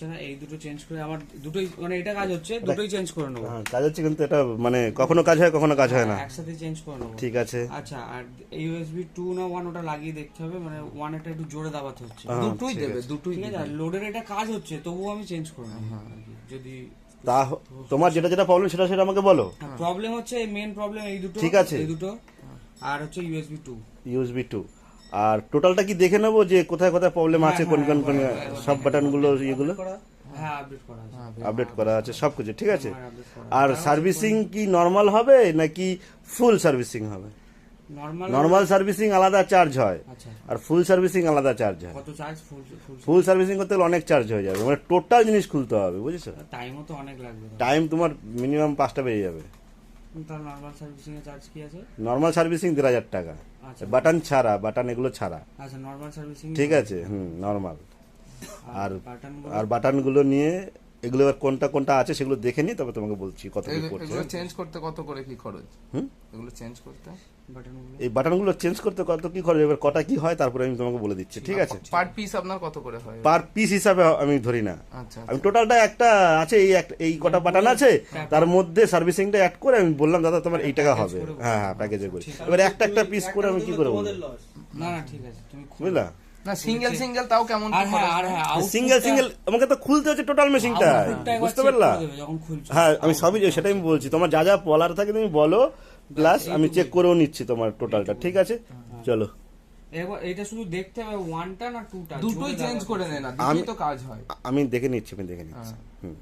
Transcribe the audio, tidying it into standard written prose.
হচ্ছে না, এই দুটো চেঞ্জ করে আমার দুটোই মানে এটা কাজ হচ্ছে, দুটোই চেঞ্জ করে নেবো। হ্যাঁ কাজ হচ্ছে, কিন্তু এটা মানে কখনো কাজ হয় কখনো কাজ হয় না। একসাথে চেঞ্জ করে নেবো। ঠিক আছে। আচ্ছা, আর ইউএসবি 2 না 1 ওটা লাগিয়ে দেখতে হবে, মানে 1 এটা একটু জোরে দাবাতে হচ্ছে। দুটোই দেবে, দুটোই ঠিক আছে, আর লোডের এটা কাজ হচ্ছে তবুও আমি চেঞ্জ করে নেবো আর কি, যদি তা তোমার যেটা যেটা প্রবলেম সেটা সেটা আমাকে বলো। প্রবলেম হচ্ছে মেন প্রবলেম এই দুটো। ঠিক আছে। এই দুটো আর হচ্ছে ইউএসবি 2। ইউএসবি 2 আর টোটালটা কি দেখে নেবো যে কোথায় কোথায় প্রবলেম আছে, কোন কোন কোন সব বাটনগুলো ইয়েগুলো হ্যাঁ আপডেট করা আছে। আপডেট করা আছে সবকিছু, ঠিক আছে। update করা আর সার্ভিসিং কি নর্মাল হবে নাকি ফুল সার্ভিসিং হবে? নরমাল। নর্মাল সার্ভিসিং আলাদা চার্জ হয়, আচ্ছা, আর ফুল সার্ভিসিং আলাদা চার্জ হয়। কত চার্জ? ফুল ফুল সার্ভিসিং করতে গেলে অনেক চার্জ হয়ে যাবে, মানে টোটাল জিনিস খুলতে হবে, বুঝেছো? টাইমও তো অনেক লাগবে। টাইম তোমার মিনিমাম 5টা বেরিয়ে যাবে। তার নরমাল সার্ভিসিং এর চার্জ কি আছে? নর্মাল সার্ভিসিং 1,500 টাকা, আচ্ছা বাটন ছাড়া, বাটন এগুলো ছাড়া, আচ্ছা, নরমাল সার্ভিসিং ঠিক আছে। নর্মাল। আর বাটন আর বাটনগুলো নিয়ে এগুলো এবার কোনটা কোনটা আছে সেগুলো দেখে নিই, তবে তোমাকে বলছি কত কি করতে এগুলো হবে। চেঞ্জ করতে কত করে কি খরচ? হুম? এগুলো চেঞ্জ করতে বাটনগুলো এই বাটনগুলো চেঞ্জ করতে কত কি খরচ, এবার কটা কি হয় তারপরে আমি তোমাকে বলে দিচ্ছি, ঠিক আছে। পার পিস আপনার কত করে হয়? পার পিস হিসাবে আমি ধরি না, আচ্ছা আমি টোটালটা একটা আছে, এই কটা বাটন আছে তার মধ্যে সার্ভিসিংটা অ্যাড করে আমি বললাম দাদা তোমার এই টাকা হবে। হ্যাঁ হ্যাঁ, প্যাকেজে করে। এবার একটা একটা পিস করে আমি কি করে বলবো, না না ঠিক আছে, তুমি বুঝলা? না সিঙ্গেল সিঙ্গেল তাও কেমন কি আর হ্যাঁ খরচ? আর হ্যাঁ সিঙ্গেল সিঙ্গেল আমাকে তো খুলতে হচ্ছে টোটাল মেশিনটা, বুঝতে পারলা? যখন খুলছো হ্যাঁ আমি সবই সেটাই আমি বলছি, তোমার যা যা বলার থাকে তুমি বলো, প্লাস আমি চেক করেও নিচ্ছি তোমার টোটালটা, ঠিক আছে। চলো এবার এটা শুধু দেখতে হবে 1টা না 2টা, দুটোই চেঞ্জ করে নেন না, দুটোই তো কাজ হয়। আমি দেখে নিচ্ছি, আমি দেখে নিচ্ছি। হুম।